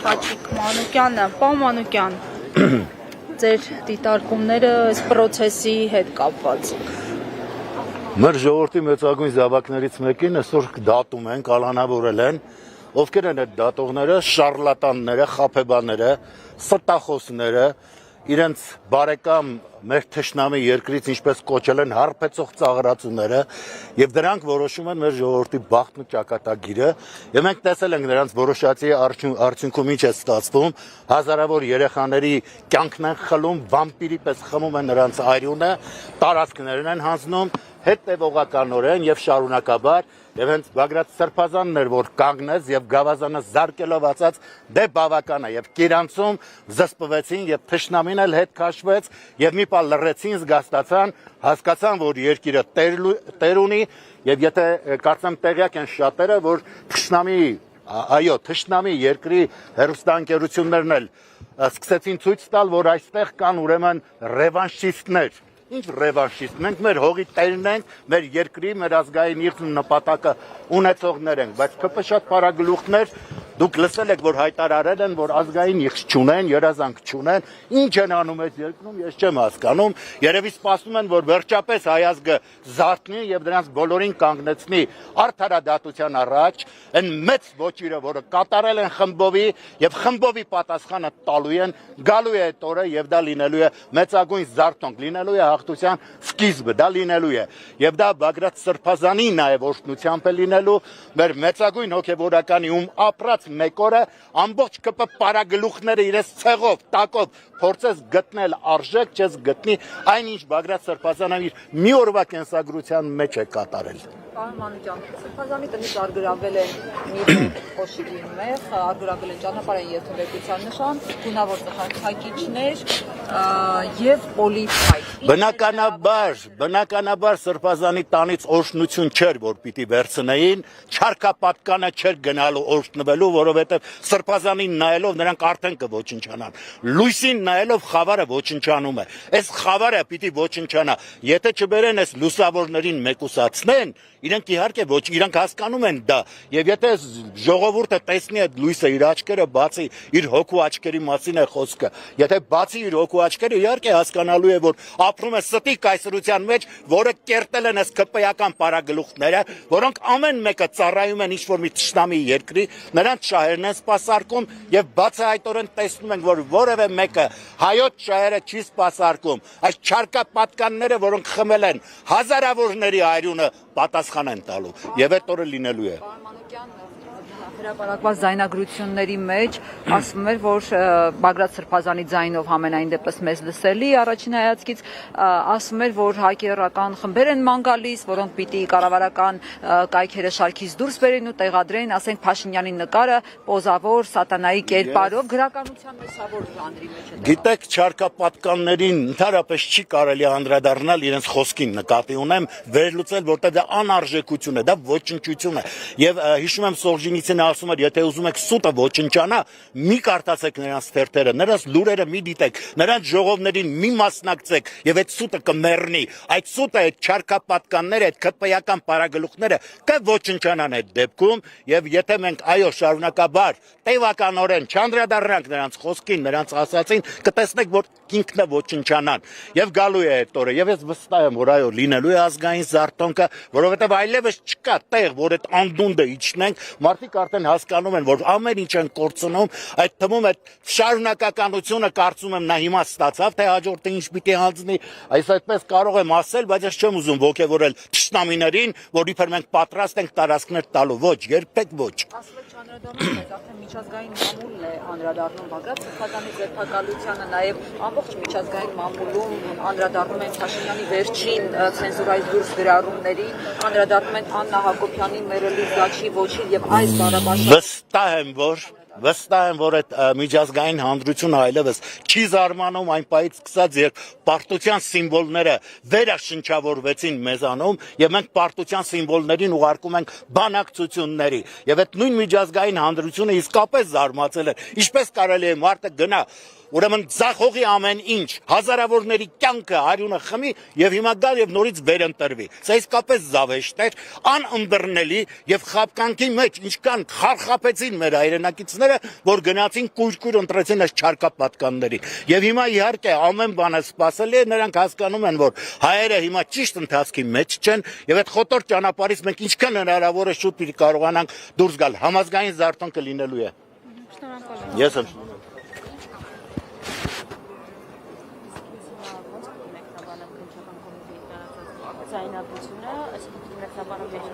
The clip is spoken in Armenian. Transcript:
Հաճիկ Մանուկյանը, պարոն Մանուկյան, ձեր դիտարկումները այս process-ի հետ կապված։ Մեր ժողովրդի մեծագույն զավակներից մեկին այսօր դատում են, կալանավորել են, ովքեր են այդ դատողները, շարլատանները, խաբեբաները, ստախոսները, իրենց բարեկամ մեր թշնամի երկրից ինչպես կոչել են հարբեցող ծաղրացուները եւ դրանք որոշում են մեր ժողովրդի բախտն ու ճակատագիրը եւ մենք տեսել ենք նրանց որոշացի արդյունքում ինչ է ստացվում հազարավոր երեխաների կյանքն են խլում վամպիրի պես խմում են նրանց արյունը տարածքներն են հանձնում հետևողականորեն եւ շարունակաբար եւ հենց Բագրատ Սրբազանն էր որ կանգնեց եւ գավազանը զարկելով ասաց դե բավական է եւ Կիրանցում զսպվեցին եւ թշնամին էլ հետ քաշվեց եւ մի պահ լռեցին զգաստացան հասկացան որ երկիրը տեր ունի եւ եթե կարծեմ տեղյակ են շատերը որ թշնամի երկրի հերոստանգերություններն էլ սկսեցին ցույց տալ որ այստեղ կան ուրեմն ռևանշիստներ Ինչ ռևանշիստ, մենք մեր հողի տերն ենք, մեր երկրի, մեր ազգային իրն նպատակը ունեցողներ ենք, բայց քփ շատ փարագլուխներ դուք լսել եք, որ հայտարարել են, որ ազգային իշխ չունեն, երազանք չունեն, ինչ են անում այս երկրում, ես չեմ հասկանում, երևի սպասում են, որ վերջապես հայ ազգը զարթնի եւ դրանց բոլորին կանգնեցնի արդարադատության առաջ, այն մեծ ոչիրը, որը կատարել են խմբովի եւ խմբովի պատասխանը տալու են, գալու է այդ օրը եւ դա լինելու է մեծագույն զարթոնք, լինելու է հաղթության սկիզբը, դա լինելու է եւ դա Բագրատ Սրբազանի նաեւ օրհնությամբ է լինելու մեր մեծագույն հոգեվորականի ում ապրած մեկ օրը ամբողջ ԿՊ պարագլուխները իրենց ցեղով, տակով փորձես գտնել արժեք, չես գտնի այնինչ Բագրատ Սրբազանը իր մի օրվա կենսագրության մեջ է կատարել։ Պարոն Մանուկյան, Սրբազանի տնից արգրավել են մի խոշիկի մեղ, արգրավել են ճանապարհային երթուղեկության նշան, գունավոր ծխախագիչներ եւ պոլիփայտ։ Բնականաբար Սրբազանի տանից օրհնություն չէր, որ պիտի վերցնեին, չարքապատկանը չէր գնալու օրհնվելու, որովհետեւ Սրբազանին նայելով նրանք արդեն կոչնչանան։ Լույսին նայելով խավարը ոչնչանում է։ Այս խավարը պիտի ոչնչանա։ Եթե չբերեն այս լուսավորներին մեկուսացնեն, իրենք իհարկե ոչ, իրենք հասկանում են դա, եւ եթե ժողովուրդը տեսնի այդ լույսը իր աչքերը բացի իր հոգու աչքերի մասին է խոսքը, եթե բացի իր հոգու աչքերը իհարկե հասկանալու է որ ապրում է ստի կայսրության մեջ, որը կերտել են այս քպեական պարագլուխները, որոնք ամեն մեկը ծառայում են ինչ-որ մի թշնամի երկրի, նրանց շահերն են սպասարկում եւ բացահայտորեն տեսնում ենք որ որևէ մեկը հայոց շահերը չի սպասարկում, այս չարկապատկանները, որոնք խմել են հազարավորների արյունը պատասխան են տալու եւ այդ օրը լինելու է հրապարակված ձայնագրությունների մեջ ասվում էր, որ Բագրատ Սրբազանի ձայնով համենայն դեպս մեզ լսելի առաջին հայացքից ասվում էր, որ հայկերական խմբեր են ման գալիս, որոնք պիտի կառավարական կայքերը շարքից դուրս բերեն ու տեղադրեն, ասենք Փաշինյանի նկարը պոզավոր սատանայի կերպարով գրականության մեսավոր ժանրի մեջ է։ Գիտեք, չարկապատկաններին ընդհանրապես չի կարելի անդրադառնալ իրենց խոսքին նկատի ունեմ, վերլուծել, որտեղ դա անարժեքություն է, դա ոչնչություն է։ Եվ հիշում եմ Սողժինիցին ասում էր, եթե ուզում եք սուտը ոչնչանա, մի կարդացեք նրանց թերթերը, նրանց լուրերը մի դիտեք, նրանց ժողովներին մի մասնակցեք եւ այդ սուտը կմեռնի։ Այդ սուտը, այդ չարկապատկանները, այդ քպեական պարագլուխները կոչնչանան այդ դեպքում եւ եթե մենք այո շարունակաբար տևականորեն չանդրադառնանք նրանց խոսքին, նրանց ասածին, կտեսնեք որ ինքնը ոչնչանան եւ գալու է այդ օրը եւ ես վստահ եմ որ այո լինելու է ազգային զարթոնքը, որովհետեւ այլևս չկա տեղ որ այդ անդունդը իջնենք, մարդիկ արդեն հասկանում են որ ամեն ինչ են կորցնում, այդ թվում այդ շարունակականությունը կարծում եմ նա հիմա ստացավ, թե հաջորդը ինչ պիտի հանձնի, այս այդպես կարող եմ ասել, բայց ես չեմ ուզում ոգևորել թշնամիներին, որ իբր մենք պատրաստ ենք տարածքներ տալու, ոչ, երբեք ոչ։ Անդրադառնում է, արդեն միջազգային մամուլն է անդրադառնում Բագրատ Սրբազանի ձերբակալությանը, նաև ամբողջ միջազգային մամուլում անդրադառնում են Փաշինյանի վերջին ցենզուրայից դուրս գրառումներին, անդրադառնում են Աննա Հակոբյանի մերելի Զաչի ոչին եւ այս բառապաշարը։ Վստահ եմ, որ այդ միջազգային հանրությունը այլևս չի զարմանում այն պահից սկսած, երբ պարտության սիմվոլները վերաշնչավորվեցին մեզանում եւ մենք պարտության սիմվոլներին ուղարկում ենք բանակցությունների եւ այդ նույն միջազգային հանրությունը իսկապես զարմացել է, ինչպես կարելի է մարդը գնա ուրեմն ձախողի ամեն ինչ, հազարավորների կյանքը արյունը խմի եւ հիմա գալ եւ նորից վերընտրվի։ Սա իսկապես զավեշտ էր, անըմբռնելի եւ խապկանքի մեջ ինչքան խարխապեցին մեր հայրենակիցները, որ գնացին կույր ընտրեցին այս չարկապատկանների։ Եվ հիմա իհարկե ամեն բանը սпасելի է, նրանք հասկանում են, որ հայերը հիմա ճիշտ ընթացքի մեջ չեն եւ այդ խոտոր ճանապարհից մենք ինչքան հնարավոր է շուտ պիտի կարողանանք դուրս գալ։ Համազգային զարթոնքը լինելու է։ Ես եմ։ Ձայնապությունը, այսինքն մեկնաբանը